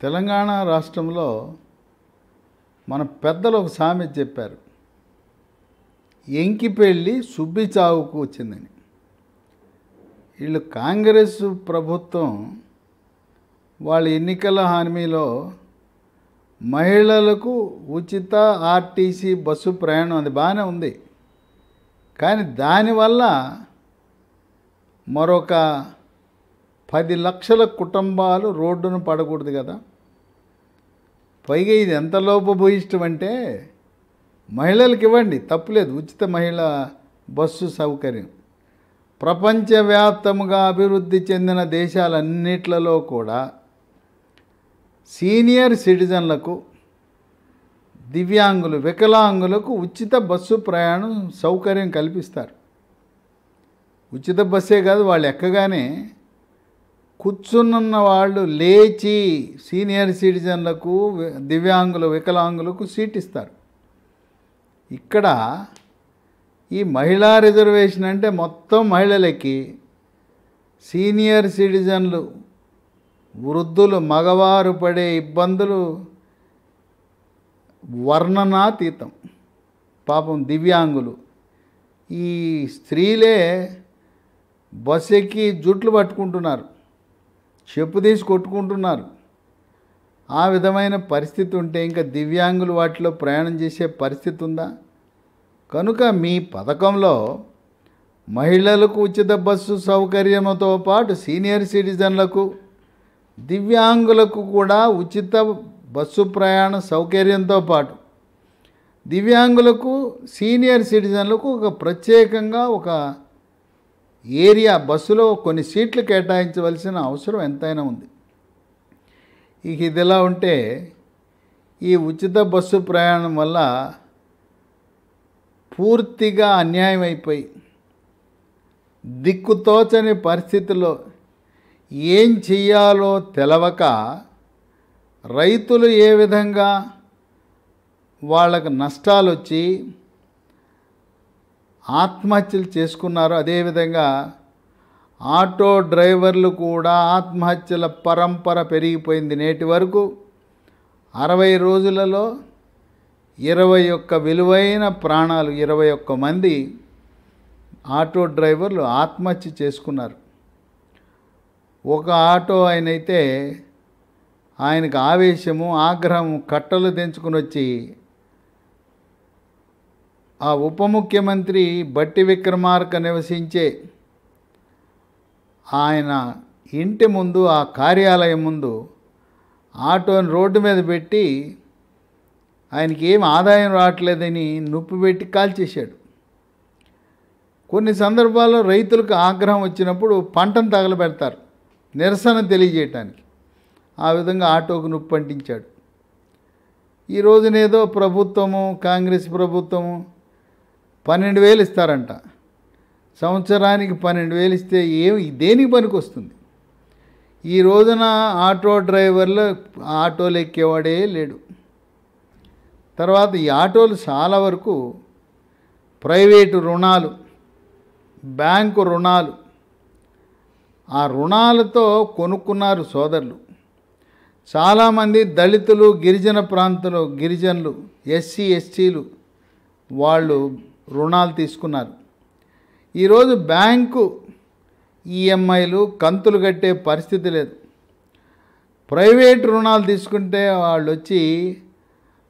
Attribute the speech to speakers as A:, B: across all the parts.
A: తెలంగాణ రాష్ట్రంలో మన పెద్దలు ఒక సామెత చెప్పారు, ఎంకి పెళ్ళి సుబ్బి చావుకు వచ్చిందని. వీళ్ళు కాంగ్రెస్ ప్రభుత్వం వాళ్ళ ఎన్నికల హామీలో మహిళలకు ఉచిత ఆర్టీసీ బస్సు ప్రయాణం అది బాగానే ఉంది. కానీ దానివల్ల మరొక 10 లక్షల కుటుంబాలు రోడ్డును పడకూడదు కదా. పైగా ఇది ఎంత లోపభూయిష్టం అంటే, మహిళలకు ఇవ్వండి తప్పులేదు, ఉచిత మహిళా బస్సు సౌకర్యం. ప్రపంచవ్యాప్తంగా అభివృద్ధి చెందిన దేశాలన్నిట్లలో కూడా సీనియర్ సిటిజన్లకు, దివ్యాంగులు, వికలాంగులకు ఉచిత బస్సు ప్రయాణం సౌకర్యం కల్పిస్తారు. ఉచిత బస్సే కాదు, వాళ్ళు ఎక్కగానే కూర్చున్న వాళ్ళు లేచి సీనియర్ సిటిజన్లకు, దివ్యాంగులు, వికలాంగులకు సీట్ ఇస్తారు. ఇక్కడ ఈ మహిళా రిజర్వేషన్ అంటే మొత్తం మహిళలకి, సీనియర్ సిటిజన్లు, వృద్ధులు, మగవారు పడే ఇబ్బందులు వర్ణనాతీతం. పాపం దివ్యాంగులు, ఈ స్త్రీలే బస్ ఎక్కి జుట్లు పట్టుకుంటున్నారు, చెప్పు తీసి కొట్టుకుంటున్నారు. ఆ విధమైన పరిస్థితి ఉంటే ఇంకా దివ్యాంగులు వాటిలో ప్రయాణం చేసే పరిస్థితి ఉందా? కనుక మీ పథకంలో మహిళలకు ఉచిత బస్సు సౌకర్యంతో పాటు సీనియర్ సిటిజన్లకు, దివ్యాంగులకు కూడా ఉచిత బస్సు ప్రయాణ సౌకర్యంతో పాటు దివ్యాంగులకు, సీనియర్ సిటిజన్లకు ఒక ప్రత్యేకంగా ఒక ఏరియా బస్సులో కొన్ని సీట్లు కేటాయించవలసిన అవసరం ఎంతైనా ఉంది. ఇక ఇదిలా ఉంటే ఈ ఉచిత బస్సు ప్రయాణం వల్ల పూర్తిగా అన్యాయం అయిపోయి దిక్కుతోచని పరిస్థితుల్లో ఏం చెయ్యాలో తెలవక రైతులు ఏ విధంగా వాళ్ళకు నష్టాలు వచ్చి ఆత్మహత్యలు చేసుకున్నారో, అదేవిధంగా ఆటో డ్రైవర్లు కూడా ఆత్మహత్యల పరంపర పెరిగిపోయింది. నేటి వరకు 60 రోజులలో 21 విలువైన ప్రాణాలు, 21 మంది ఆటో డ్రైవర్లు ఆత్మహత్య చేసుకున్నారు. ఒక ఆటో ఆయనైతే ఆయనకు ఆవేశము, ఆగ్రహం, కట్టలు తెంచుకుని వచ్చి ఆ ఉప ముఖ్యమంత్రి బట్టి విక్రమార్క నివసించే ఆయన ఇంటి ముందు, ఆ కార్యాలయం ముందు ఆటోని రోడ్డు మీద పెట్టి ఆయనకి ఏం ఆదాయం రావట్లేదని నొప్పి పెట్టి కాల్చేశాడు. కొన్ని సందర్భాల్లో రైతులకు ఆగ్రహం వచ్చినప్పుడు పంటను తగలబెడతారు నిరసన తెలియజేయటానికి. ఆ విధంగా ఆటోకు నొప్పి అంటించాడు. ఈ రోజునేదో ప్రభుత్వము, కాంగ్రెస్ ప్రభుత్వము 12,000 ఇస్తారంట. సంవత్సరానికి 12,000 ఇస్తే దేనికి పనికి వస్తుంది? ఈ రోజున ఆటో డ్రైవర్లు ఆటోలు ఎక్కేవాడే లేడు. తర్వాత ఈ ఆటోలు చాలా వరకు ప్రైవేటు రుణాలు, బ్యాంకు రుణాలు, ఆ రుణాలతో కొనుక్కున్నారు సోదరులు. చాలామంది దళితులు, గిరిజన ప్రాంతంలో గిరిజనులు, ఎస్సీ ఎస్టీలు వాళ్ళు రుణాలు తీసుకున్నారు. ఈరోజు బ్యాంకు ఈఎంఐలు, కంతులు కట్టే పరిస్థితి లేదు. ప్రైవేట్ రుణాలు తీసుకుంటే వాళ్ళు వచ్చి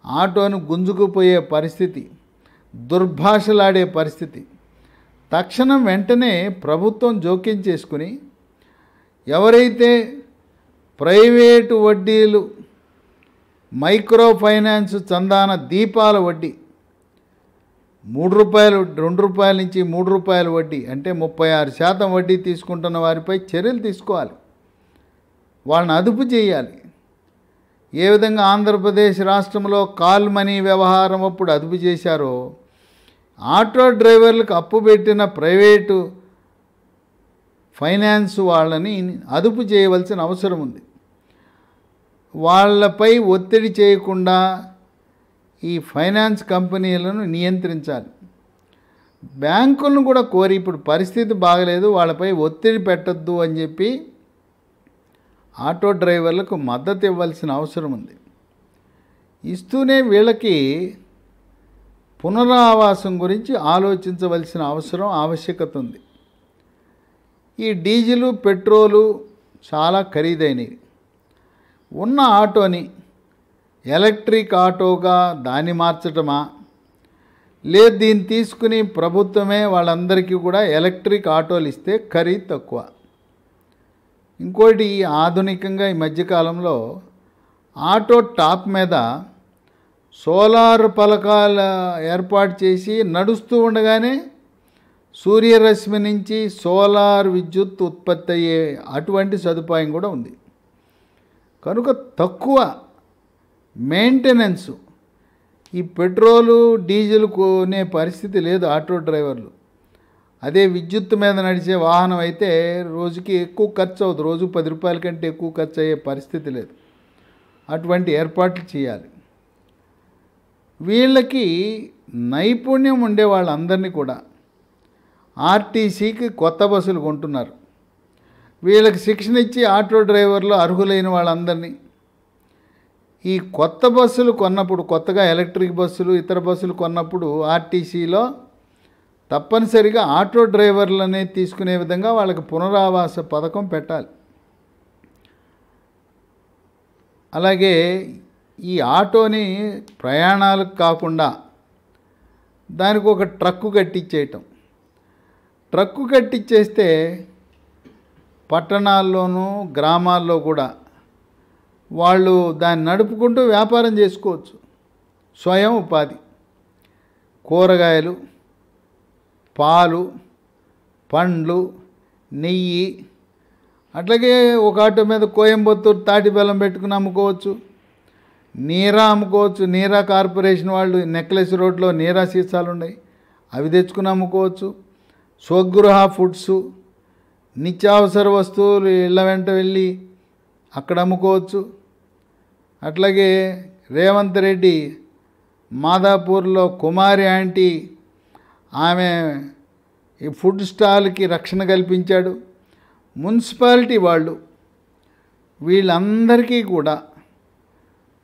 A: ఆటోను గుంజుకుపోయే పరిస్థితి, దుర్భాషలాడే పరిస్థితి. తక్షణం వెంటనే ప్రభుత్వం జోక్యం చేసుకుని ఎవరైతే ప్రైవేటు వడ్డీలు, మైక్రో ఫైనాన్స్ చందాన దీపాల వడ్డీ 3 రూపాయలు, 2 రూపాయల నుంచి 3 రూపాయల వడ్డీ అంటే 36% వడ్డీ తీసుకుంటున్న వారిపై చర్యలు తీసుకోవాలి, వాళ్ళని అదుపు చేయాలి. ఏ విధంగా ఆంధ్రప్రదేశ్ రాష్ట్రంలో కాల్ మనీ వ్యవహారం అప్పుడు అదుపు చేశారో, ఆటో డ్రైవర్లకు అప్పు పెట్టిన ప్రైవేటు ఫైనాన్స్ వాళ్ళని అదుపు చేయవలసిన అవసరం ఉంది. వాళ్ళపై ఒత్తిడి చేయకుండా ఈ ఫైనాన్స్ కంపెనీలను నియంత్రించాలి. బ్యాంకులను కూడా కోరి, ఇప్పుడు పరిస్థితి బాగలేదు, వాళ్ళపై ఒత్తిడి పెట్టద్దు అని చెప్పి ఆటో డ్రైవర్లకు మద్దతు ఇవ్వాల్సిన అవసరం ఉంది. ఇస్తూనే వీళ్ళకి పునరావాసం గురించి ఆలోచించవలసిన ఆవశ్యకత ఉంది. ఈ డీజిలు పెట్రోలు చాలా ఖరీదైనవి. ఉన్న ఆటోని ఎలక్ట్రిక్ ఆటోగా దాన్ని మార్చటమా, లేదు దీన్ని తీసుకుని ప్రభుత్వమే వాళ్ళందరికీ కూడా ఎలక్ట్రిక్ ఆటోలు ఇస్తే ఖరీదు తక్కువ. ఇంకోటి ఆధునికంగా ఈ మధ్యకాలంలో ఆటో టాప్ మీద సోలార్ పలకాల ఏర్పాటు చేసి నడుస్తూ ఉండగానే సూర్యరశ్మి నుంచి సోలార్ విద్యుత్ ఉత్పత్తి అయ్యే అటువంటి సదుపాయం కూడా ఉంది. కనుక తక్కువ మెయింటెనెన్స్ ఈ పెట్రోలు డీజిల్ కొనే పరిస్థితి లేదు ఆటో డ్రైవర్లు. అదే విద్యుత్ మీద నడిచే వాహనం అయితే రోజుకి ఎక్కువ ఖర్చు అవుతుంది. రోజు 10 రూపాయల కంటే ఎక్కువ ఖర్చు అయ్యే పరిస్థితి లేదు. అటువంటి ఏర్పాట్లు చేయాలి. వీళ్ళకి నైపుణ్యం ఉండే వాళ్ళందరినీ కూడా ఆర్టీసీకి కొత్త బస్సులు కొంటున్నారు. వీళ్ళకి శిక్షణ ఇచ్చి ఆటో డ్రైవర్లు అర్హులైన వాళ్ళందరినీ ఈ కొత్త బస్సులు కొన్నప్పుడు, కొత్తగా ఎలక్ట్రిక్ బస్సులు ఇతర బస్సులు కొన్నప్పుడు ఆర్టీసీలో తప్పనిసరిగా ఆటో డ్రైవర్లనే తీసుకునే విధంగా వాళ్ళకి పునరావాస పథకం పెట్టాలి. అలాగే ఈ ఆటోని ప్రయాణాలకు కాకుండా దానికి ఒక ట్రక్కు కట్టించేయటం. ట్రక్కు కట్టించేస్తే పట్టణాల్లోనూ గ్రామాల్లో కూడా వాళ్ళు దాన్ని నడుపుకుంటూ వ్యాపారం చేసుకోవచ్చు. స్వయం ఉపాధి. కూరగాయలు, పాలు, పండ్లు, నెయ్యి, అట్లాగే ఒక ఆటో మీద కోయంబత్తూరు తాటి బెల్లం పెట్టుకుని అమ్ముకోవచ్చు. నీరా అమ్ముకోవచ్చు. నీరా కార్పొరేషన్ వాళ్ళు నెక్లెస్ రోడ్లో నీరా సీసాలు ఉన్నాయి, అవి తెచ్చుకుని అమ్ముకోవచ్చు. స్వగృహ ఫుడ్స్, నిత్యావసర వస్తువులు ఇళ్ళ వెంట వెళ్ళి అక్కడ అమ్ముకోవచ్చు. అట్లాగే రేవంత్ రెడ్డి మాదాపూర్లో కుమారి ఆంటీ, ఆమె ఈ ఫుడ్ స్టాల్కి రక్షణ కల్పించాడు. మున్సిపాలిటీ వాళ్ళు వీళ్ళందరికీ కూడా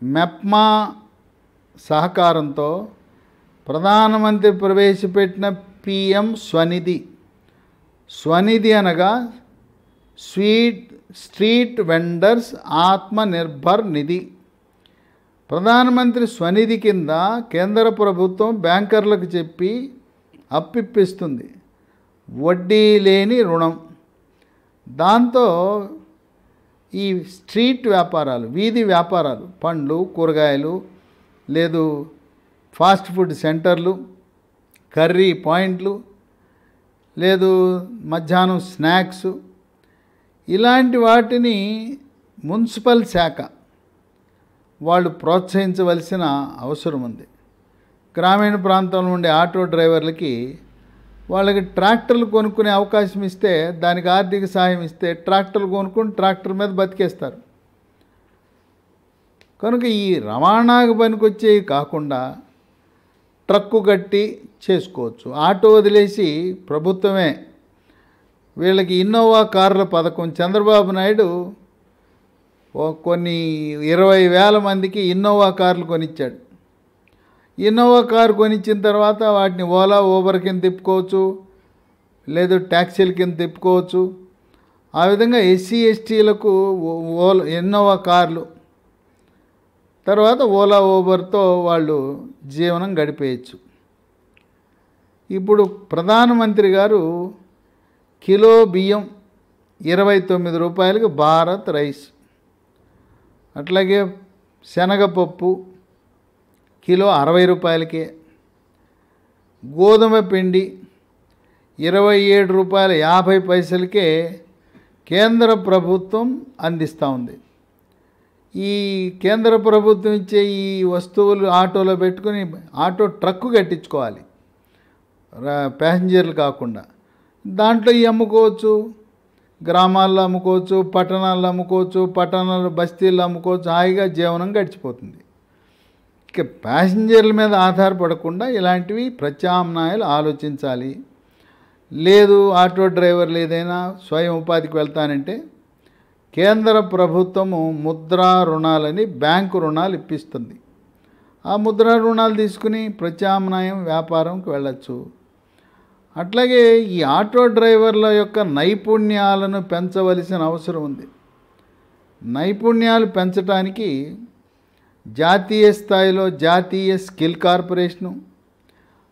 A: మెప్మా సహకారంతో ప్రధానమంత్రి ప్రవేశపెట్టిన PM స్వనిధి అనగా స్ట్రీట్ వెండర్స్ ఆత్మనిర్భర్ నిధి. ప్రధానమంత్రి స్వనిధి కింద కేంద్ర ప్రభుత్వం బ్యాంకర్లకు చెప్పి అప్పిప్పిస్తుంది, వడ్డీ లేని రుణం. దాంతో ఈ స్ట్రీట్ వ్యాపారాలు, వీధి వ్యాపారాలు, పండ్లు, కూరగాయలు, లేదు ఫాస్ట్ ఫుడ్ సెంటర్లు, కర్రీ పాయింట్లు, లేదు మధ్యాహ్నం స్నాక్స్, ఇలాంటి వాటిని మున్సిపల్ శాఖ వాళ్ళు ప్రోత్సహించవలసిన అవసరం ఉంది. గ్రామీణ ప్రాంతంలో ఉండే ఆటో డ్రైవర్లకి వాళ్ళకి ట్రాక్టర్లు కొనుక్కునే అవకాశం ఇస్తే, దానికి ఆర్థిక సాయం ఇస్తే ట్రాక్టర్లు కొనుక్కొని ట్రాక్టర్ మీద బతికేస్తారు. కనుక ఈ రవాణాకు పనికొచ్చేవి కాకుండా ట్రక్కు కట్టి చేసుకోవచ్చు. ఆటో వదిలేసి ప్రభుత్వమే వీళ్ళకి ఇన్నోవా కార్ల పథకం చంద్రబాబు నాయుడు కొన్ని 20,000 మందికి ఇన్నోవా కార్లు కొనిచ్చాడు. ఇన్నోవా కారు కొనిచ్చిన తర్వాత వాటిని ఓలా, ఊబర్ కింద తిప్పుకోవచ్చు, లేదు ట్యాక్సీల కింద తిప్పుకోవచ్చు. ఆ విధంగా SC STలకు ఇన్నోవా కార్లు, తర్వాత ఓలా, ఊబర్తో వాళ్ళు జీవనం గడిపేయచ్చు. ఇప్పుడు ప్రధానమంత్రి గారు కిలో బియ్యం 29 రూపాయలకి భారత్ రైస్, అట్లాగే శనగపప్పు కిలో 60 రూపాయలకే, గోధుమ పిండి 27 రూపాయల 50 పైసలకే కేంద్ర ప్రభుత్వం అందిస్తూ ఉంది. ఈ కేంద్ర ప్రభుత్వం ఇచ్చే ఈ వస్తువులు ఆటోలో పెట్టుకుని ఆటో ట్రక్కు కట్టించుకోవాలి, ప్యాసింజర్లు కాకుండా. దాంట్లో ఇవి అమ్ముకోవచ్చు. గ్రామాల్లో అమ్ముకోవచ్చు, పట్టణాల్లో అమ్ముకోవచ్చు, పట్టణాల్లో బస్తీల్లో అమ్ముకోవచ్చు. హాయిగా జీవనం గడిచిపోతుంది. ఇక ప్యాసింజర్ల మీద ఆధారపడకుండా ఇలాంటివి ప్రత్యామ్నాయాలు ఆలోచించాలి. లేదు ఆటో డ్రైవర్లు ఏదైనా స్వయం ఉపాధికి వెళ్తానంటే కేంద్ర ప్రభుత్వము ముద్రా రుణాలని బ్యాంకు రుణాలు ఇప్పిస్తుంది. ఆ ముద్రా రుణాలు తీసుకుని ప్రత్యామ్నాయం వ్యాపారంకి వెళ్ళచ్చు. అట్లాగే ఈ ఆటో డ్రైవర్ల యొక్క నైపుణ్యాలను పెంచవలసిన అవసరం ఉంది. నైపుణ్యాలు పెంచడానికి జాతీయ స్థాయిలో జాతీయ స్కిల్ కార్పొరేషను,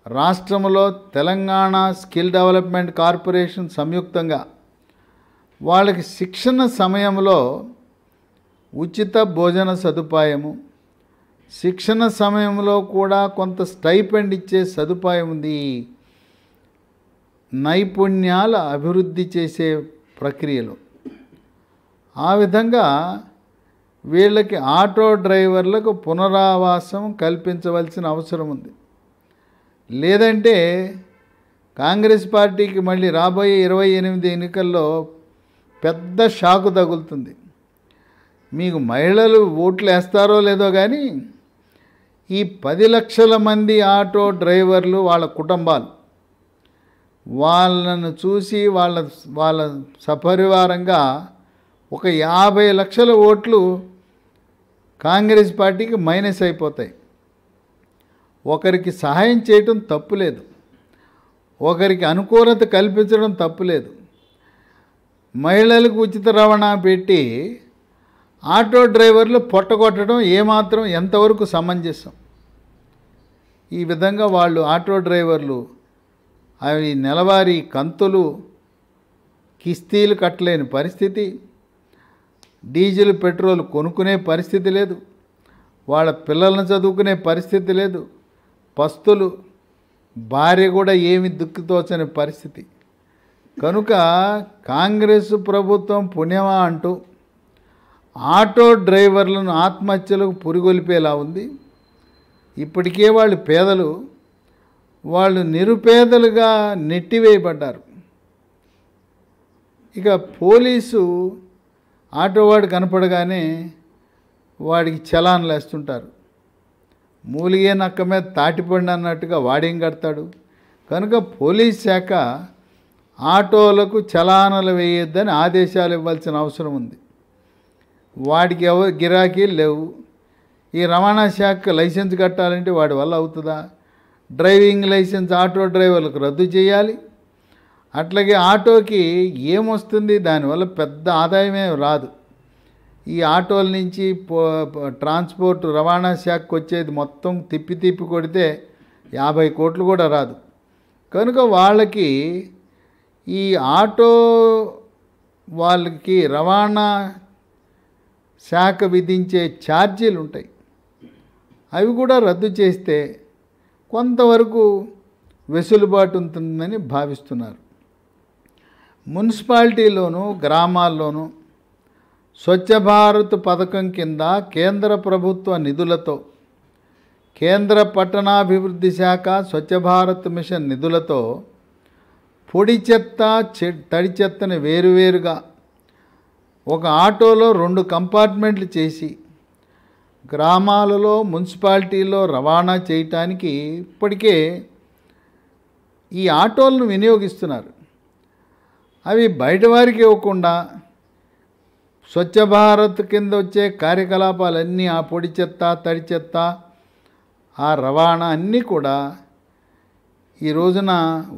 A: రాష్ట్రంలో తెలంగాణ స్కిల్ డెవలప్మెంట్ కార్పొరేషన్ సంయుక్తంగా వాళ్ళకి శిక్షణ సమయంలో ఉచిత భోజన సదుపాయము, శిక్షణ సమయంలో కూడా కొంత స్టైపెండ్ ఇచ్చే సదుపాయం ఉంది. నైపుణ్యాల అభివృద్ధి చేసే ప్రక్రియలో ఆ విధంగా వీళ్ళకి ఆటో డ్రైవర్లకు పునరావాసం కల్పించవలసిన అవసరం ఉంది. లేదంటే కాంగ్రెస్ పార్టీకి మళ్ళీ రాబోయే 28 ఎన్నికల్లో పెద్ద షాకు తగులుతుంది. మీకు మహిళలు ఓట్లు వేస్తారో లేదో కానీ ఈ 10 లక్షల మంది ఆటో డ్రైవర్లు వాళ్ళ కుటుంబాలు వాళ్ళను చూసి వాళ్ళ సపరివారంగా ఒక 50 లక్షల ఓట్లు కాంగ్రెస్ పార్టీకి మైనస్ అయిపోతాయి. ఒకరికి సహాయం చేయటం తప్పులేదు, ఒకరికి అనుకూలత కల్పించడం తప్పులేదు. మహిళలకు ఉచిత రవాణా పెట్టి ఆటో డ్రైవర్లు పొట్టగొట్టడం ఏమాత్రం ఎంతవరకు సమంజసం? ఈ విధంగా వాళ్ళు ఆటో డ్రైవర్లు అవి నెలవారీ కంతులు కిస్తీలు కట్టలేని పరిస్థితి, డీజిల్ పెట్రోల్ కొనుక్కునే పరిస్థితి లేదు, వాళ్ళ పిల్లలను చదువుకునే పరిస్థితి లేదు, పస్తులు, భార్య కూడా ఏమి దిక్కుతోచని పరిస్థితి. కనుక కాంగ్రెస్ ప్రభుత్వం పుణ్యమా అంటూ ఆటో డ్రైవర్లను ఆత్మహత్యలకు పురిగొల్పేలా ఉంది. ఇప్పటికే వాళ్ళు పేదలు, వాళ్ళు నిరుపేదలుగా నెట్టివేయబడ్డారు. ఇక పోలీసు ఆటోవాడు కనపడగానే వాడికి చలాన్లు వేస్తుంటారు. మూలిగే నక్క మీద తాటిపండి అన్నట్టుగా వాడేం కడతాడు? కనుక పోలీస్ శాఖ ఆటోలకు చలానాలు వేయొద్దని ఆదేశాలు ఇవ్వాల్సిన అవసరం ఉంది. వాడికి ఎవరు గిరాకీలు లేవు. ఈ రవాణా శాఖ లైసెన్స్ కట్టాలంటే వాడి వల్ల అవుతుందా? డ్రైవింగ్ లైసెన్స్ ఆటో డ్రైవర్లకు రద్దు చేయాలి. అట్లాగే ఆటోకి ఏమొస్తుంది? దానివల్ల పెద్ద ఆదాయమే రాదు. ఈ ఆటోల నుంచి ట్రాన్స్పోర్ట్ రవాణా శాఖకు వచ్చేది మొత్తం తిప్పి కొడితే 50 కోట్లు కూడా రాదు. కనుక వాళ్ళకి ఈ ఆటో వాళ్ళకి రవాణా శాఖ విధించే ఛార్జీలు ఉంటాయి, అవి కూడా రద్దు చేస్తే కొంతవరకు వెసులుబాటు ఉంటుందని భావిస్తున్నారు. మున్సిపాలిటీలోనూ గ్రామాల్లోనూ స్వచ్ఛ భారత్ పథకం కింద కేంద్ర ప్రభుత్వ నిధులతో, కేంద్ర పట్టణాభివృద్ధి శాఖ స్వచ్ఛ భారత్ మిషన్ నిధులతో పొడి చెత్త తడి చెత్తని వేరువేరుగా ఒక ఆటోలో 2 కంపార్ట్మెంట్లు చేసి గ్రామాలలో మున్సిపాలిటీలో రవాణా చేయటానికి ఇప్పటికే ఈ ఆటోలను వినియోగిస్తున్నారు. అవి బయట వారికి ఇవ్వకుండా స్వచ్ఛ భారత్ కింద వచ్చే కార్యకలాపాలన్నీ, ఆ పొడి చెత్త తడి చెత్త ఆ రవాణా అన్నీ కూడా ఈ రోజున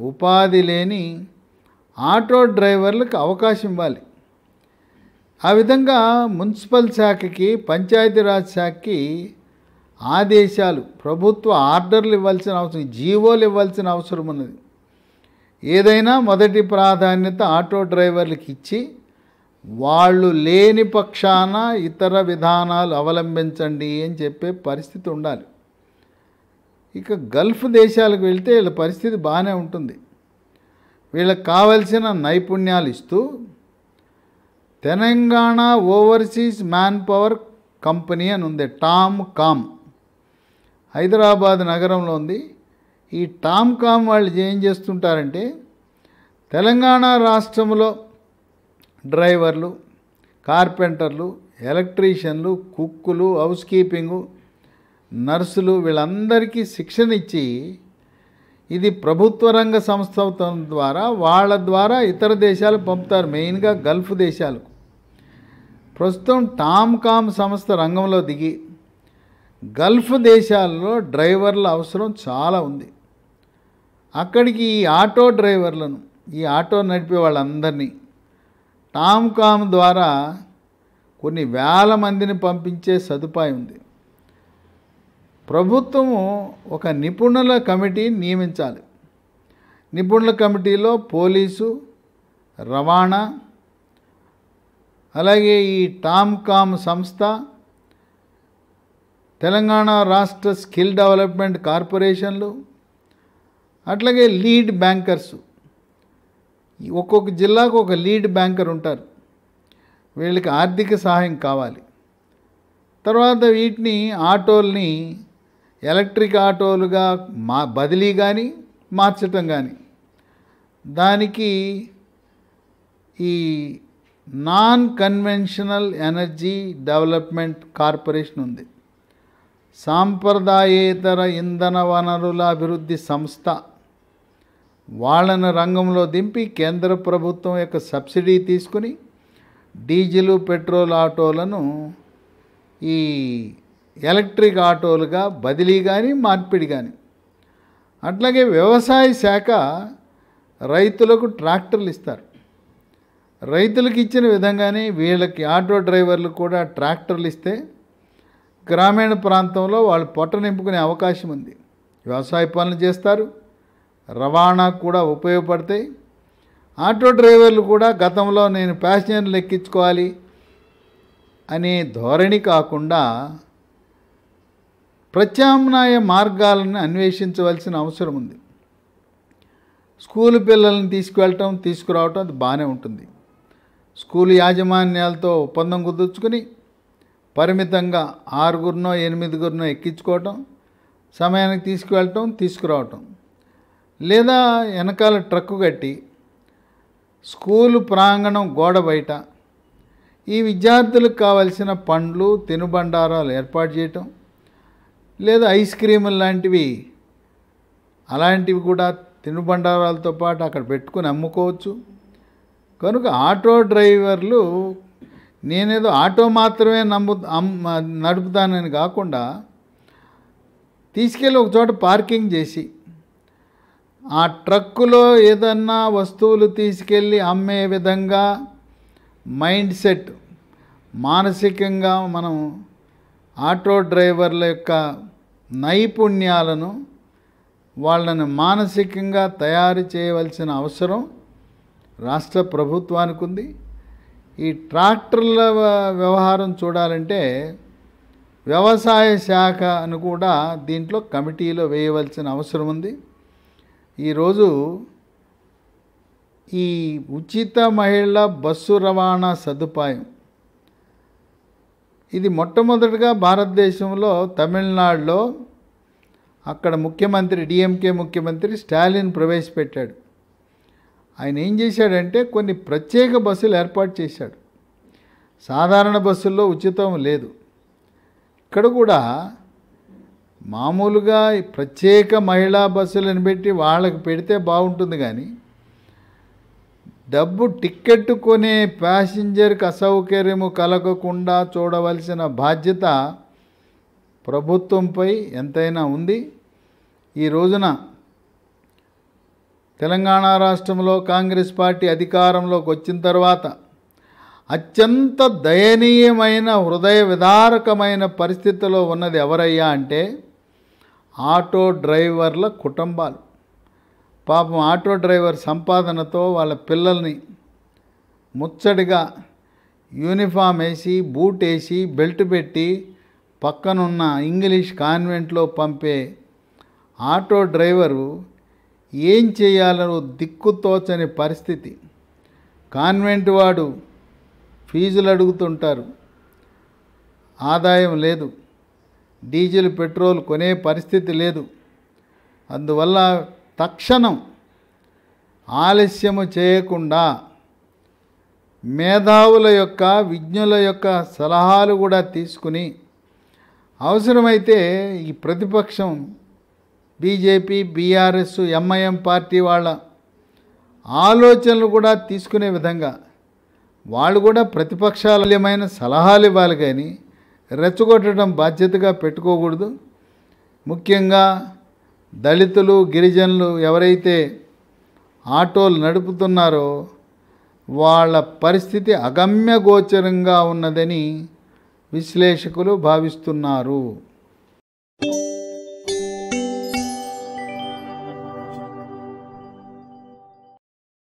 A: ఉపాధి లేని ఆటో డ్రైవర్లకు అవకాశం ఇవ్వాలి. ఆ విధంగా మున్సిపల్ శాఖకి, పంచాయతీరాజ్ శాఖకి ఆదేశాలు, ప్రభుత్వ ఆర్డర్లు ఇవ్వాల్సిన అవసరం, జీవోలు ఇవ్వాల్సిన అవసరం ఉన్నది. ఏదైనా మొదటి ప్రాధాన్యత ఆటో డ్రైవర్లకు ఇచ్చి వాళ్ళు లేని పక్షాన ఇతర విధానాలు అవలంబించండి అని చెప్పే పరిస్థితి ఉండాలి. ఇక గల్ఫ్ దేశాలకు వెళ్తే వీళ్ళ పరిస్థితి బాగానే ఉంటుంది. వీళ్ళకి కావలసిన నైపుణ్యాలు ఇస్తూ Telangana overseas man power company అని ఉంది, టామ్కామ్, హైదరాబాద్ నగరంలో ఉంది. ఈ టామ్కామ్ వాళ్ళు ఏం చేస్తుంటారంటే తెలంగాణ రాష్ట్రంలో డ్రైవర్లు, కార్పెంటర్లు, ఎలక్ట్రీషియన్లు, కుక్కులు, హౌస్ కీపింగు, నర్సులు వీళ్ళందరికీ శిక్షణ ఇచ్చి, ఇది ప్రభుత్వ రంగ సంస్థ ద్వారా వాళ్ళ ద్వారా ఇతర దేశాలు పంపుతారు, మెయిన్గా గల్ఫ్ దేశాలకు. ప్రస్తుతం టామ్కామ్ సంస్థ రంగంలో దిగి గల్ఫ్ దేశాల్లో డ్రైవర్ల అవసరం చాలా ఉంది. అక్కడికి ఈ ఆటో డ్రైవర్లను, ఈ ఆటో నడిపే వాళ్ళందరినీ టామ్కామ్ ద్వారా కొన్ని వేల మందిని పంపించే సదుపాయం ఉంది. ప్రభుత్వము ఒక నిపుణుల కమిటీని నియమించాలి. నిపుణుల కమిటీలో పోలీసు, రవాణా, అలాగే ఈ టామ్కామ్ సంస్థ, తెలంగాణ రాష్ట్ర స్కిల్ డెవలప్మెంట్ కార్పొరేషన్లు, అట్లాగే లీడ్ బ్యాంకర్సు, ఒక్కొక్క జిల్లాకు ఒక లీడ్ బ్యాంకర్ ఉంటారు. వీళ్ళకి ఆర్థిక సహాయం కావాలి. తర్వాత వీటిని ఆటోల్ని ఎలక్ట్రిక్ ఆటోలుగా బదిలీ కానీ మార్చటం కానీ, దానికి ఈ non conventional energy development corporation ఉంది. సాంప్రదాయేతర ఇంధన వనరుల అభివృద్ధి సంస్థ, వాళ్ళను రంగంలో దింపి కేంద్ర ప్రభుత్వం యొక్క సబ్సిడీ తీసుకుని డీజిల్, పెట్రోల్ ఆటోలను ఈ ఎలక్ట్రిక్ ఆటోలుగా బదిలీ కానీ మార్పిడి కానీ. అట్లాగే వ్యవసాయ శాఖ రైతులకు ట్రాక్టర్లు ఇస్తారు. రైతులకు ఇచ్చిన విధంగానే వీళ్ళకి ఆటో డ్రైవర్లు కూడా ట్రాక్టర్లు ఇస్తే గ్రామీణ ప్రాంతంలో వాళ్ళు పొట్ట నింపుకునే అవకాశం ఉంది. వ్యవసాయ పనులు చేస్తారు, రవాణాకు కూడా ఉపయోగపడతాయి. ఆటో డ్రైవర్లు కూడా గతంలో నేను ప్యాసింజర్లు ఎక్కించుకోవాలి అనే ధోరణి కాకుండా ప్రత్యామ్నాయ మార్గాలను అన్వేషించవలసిన అవసరం ఉంది. స్కూలు పిల్లల్ని తీసుకువెళ్ళటం, తీసుకురావటం అది బాగానే ఉంటుంది. స్కూలు యాజమాన్యాలతో ఒప్పందం కుదుర్చుకుని పరిమితంగా 6గురినో 8గురినో ఎక్కించుకోవటం, సమయానికి తీసుకువెళ్ళటం, తీసుకురావటం. లేదా వెనకాల ట్రక్కు కట్టి స్కూలు ప్రాంగణం గోడ బయట ఈ విద్యార్థులకు కావలసిన పండ్లు, తినుబండారాలు ఏర్పాటు చేయటం, లేదా ఐస్ క్రీములు లాంటివి, అలాంటివి కూడా తినుబండారాలతో పాటు అక్కడ పెట్టుకుని అమ్ముకోవచ్చు. కనుక ఆటో డ్రైవర్లు నేనేదో ఆటో మాత్రమే నడుపుతానని కాకుండా తీసుకెళ్ళి ఒక చోట పార్కింగ్ చేసి ఆ ట్రక్కులో ఏదన్నా వస్తువులు తీసుకెళ్ళి అమ్మే విధంగా మైండ్ సెట్, మానసికంగా మనం ఆటో డ్రైవర్ల యొక్క నైపుణ్యాలను, వాళ్ళని మానసికంగా తయారు చేయవలసిన అవసరం రాష్ట్ర ప్రభుత్వానికి ఉంది. ఈ ట్రాక్టర్ల వ్యవహారం చూడాలంటే వ్యవసాయ శాఖను కూడా దీంట్లో కమిటీలో వేయవలసిన అవసరం ఉంది. ఈరోజు ఈ ఉచిత మహిళా బస్సు రవాణా సదుపాయం ఇది మొట్టమొదటిగా భారతదేశంలో తమిళనాడులో అక్కడ ముఖ్యమంత్రి, డిఎంకే ముఖ్యమంత్రి స్టాలిన్ ప్రవేశపెట్టాడు. ఆయన ఏం చేశాడంటే కొన్ని ప్రత్యేక బస్సులు ఏర్పాటు చేశాడు. సాధారణ బస్సుల్లో ఉచితం లేదు. ఇక్కడ కూడా మామూలుగా ప్రత్యేక మహిళా బస్సులను పెట్టి వాళ్ళకి పెడితే బాగుంటుంది, కానీ డబ్బు టిక్కెట్ కొనే ప్యాసింజర్కి అసౌకర్యము కలగకుండా చూడవలసిన బాధ్యత ప్రభుత్వంపై ఎంతైనా ఉంది. ఈ రోజున తెలంగాణ రాష్ట్రంలో కాంగ్రెస్ పార్టీ అధికారంలోకి వచ్చిన తర్వాత అత్యంత దయనీయమైన, హృదయ విదారకమైన పరిస్థితిలో ఉన్నది ఎవరయ్యా అంటే ఆటో డ్రైవర్ల కుటుంబాలు. పాపం ఆటో డ్రైవర్ సంపాదనతో వాళ్ళ పిల్లల్ని ముచ్చడిగా యూనిఫామ్ వేసి, బూట్ వేసి, బెల్ట్ పెట్టి పక్కనున్న ఇంగ్లీష్ కాన్వెంట్లో పంపే ఆటో డ్రైవరు ఏం చేయాలో దిక్కుతోచని పరిస్థితి. కాన్వెంట్ వాడు ఫీజులు అడుగుతుంటారు, ఆదాయం లేదు, డీజిల్, పెట్రోల్ కొనే పరిస్థితి లేదు. అందువల్ల తక్షణం ఆలస్యము చేయకుండా మేధావుల యొక్క, విజ్ఞుల యొక్క సలహాలు కూడా తీసుకుని అవసరమైతే ఈ ప్రతిపక్షం బీజేపీ, బీఆర్ఎస్, ఎంఐఎం పార్టీ వాళ్ళ ఆలోచనలు కూడా తీసుకునే విధంగా వాళ్ళు కూడా ప్రతిపక్షాలమైన సలహాలు ఇవ్వాలి కానీ రెచ్చగొట్టడం బాధ్యతగా పెట్టుకోకూడదు. ముఖ్యంగా దళితులు, గిరిజనులు ఎవరైతే ఆటోలు నడుపుతున్నారో వాళ్ళ పరిస్థితి అగమ్య గోచరంగా ఉన్నదని విశ్లేషకులు భావిస్తున్నారు.